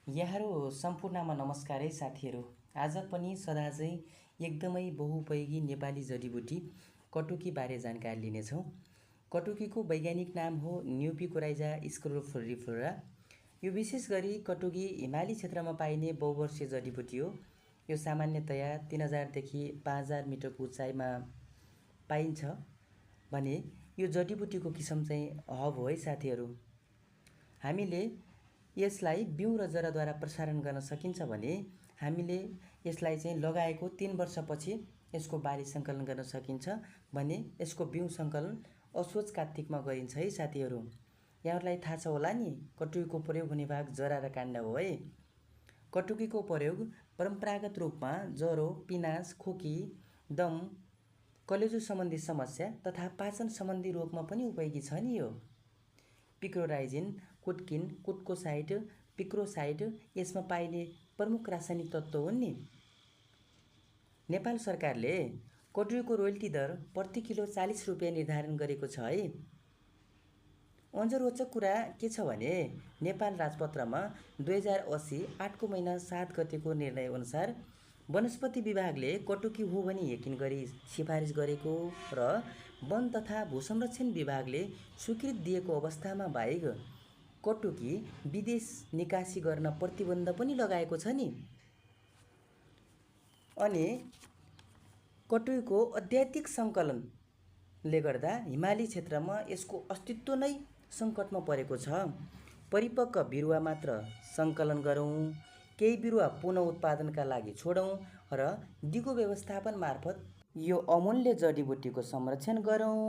यहाँहरू सम्पूर्णमा नमस्कार है साथीहरू। आज पनि सदा चाहिँ एकदमै बहुउपयोगी नेपाली जडीबुटी कटुकीबारे जानकारी लिनेछौँ। कटुकीको वैज्ञानिक नाम हो न्युपिकोराइजा स्क्लेरोफोलिफेरा। यो विशेष गरी कटुकी हिमाली क्षेत्रमा पाइने बहुवर्षीय जडीबुटी हो। यो सामान्यतया 3000 देखि 5000 मिटरको उचाइमा पाइन्छ भने यो जडीबुटीको किसिम चाहिँ हब हो है साथीहरू। हामीले यसलाई बिउ र जराद्वारा प्रसारण गर्न सकिन्छ भने हामीले यसलाई चाहिँ लगाएको 3 वर्षपछि यसको बाली सङ्कलन गर्न सकिन्छ भने यसको बिउ सङ्कलन असोज कार्तिकमा गरिन्छ है साथीहरू। यहाँहरूलाई थाहा छ होला नि, कटुकीको प्रयोग हुने भाग जरा र काण्ड हो है। कटुकीको प्रयोग परम्परागत रूपमा ज्वरो, पिनास, खोकी, दम, कलेजो सम्बन्धी समस्या तथा पाचन सम्बन्धी रोगमा पनि उपयोगी छ नि यो। पिक्रोराइजिन, कुटकिन, कुटकोसाइड, पिक्रोसाइड यसमा पाइने प्रमुख रासायनिक तत्त्व हुन् नि। नेपाल सरकारले कटुकीको रोयल्टी दर प्रति किलो 40 रुपियाँ निर्धारण गरेको छ है। अझ रोचक कुरा के छ भने नेपाल राजपत्रमा 2080 8को महिना 7 गतेको निर्णय अनुसार वनस्पति विभागले कटुकी हो भनी यकिन गरी सिफारिस गरेको र वन तथा भूसंरक्षण विभागले स्वीकृति दिएको अवस्थामा बाहेक कटुकी विदेश निकासी गर्न प्रतिबन्ध पनि लगाएको छ नि। अनि कटुकीको अत्याधिक सङ्कलनले गर्दा हिमाली क्षेत्रमा यसको अस्तित्व नै सङ्कटमा परेको छ। परिपक्व बिरुवा मात्र सङ्कलन गरौँ, केही बिरुवा पुनः उत्पादनका लागि छोडौँ र दिगो व्यवस्थापन मार्फत यो अमूल्य जडीबुटीको संरक्षण गरौँ।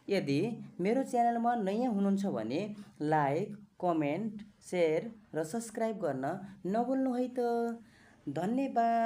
यदि मेरो च्यानलमा नयाँ हुनुहुन्छ भने लाइक, कमेन्ट, सेयर र सब्सक्राइब गर्न नभुल्नु है त। धन्यवाद।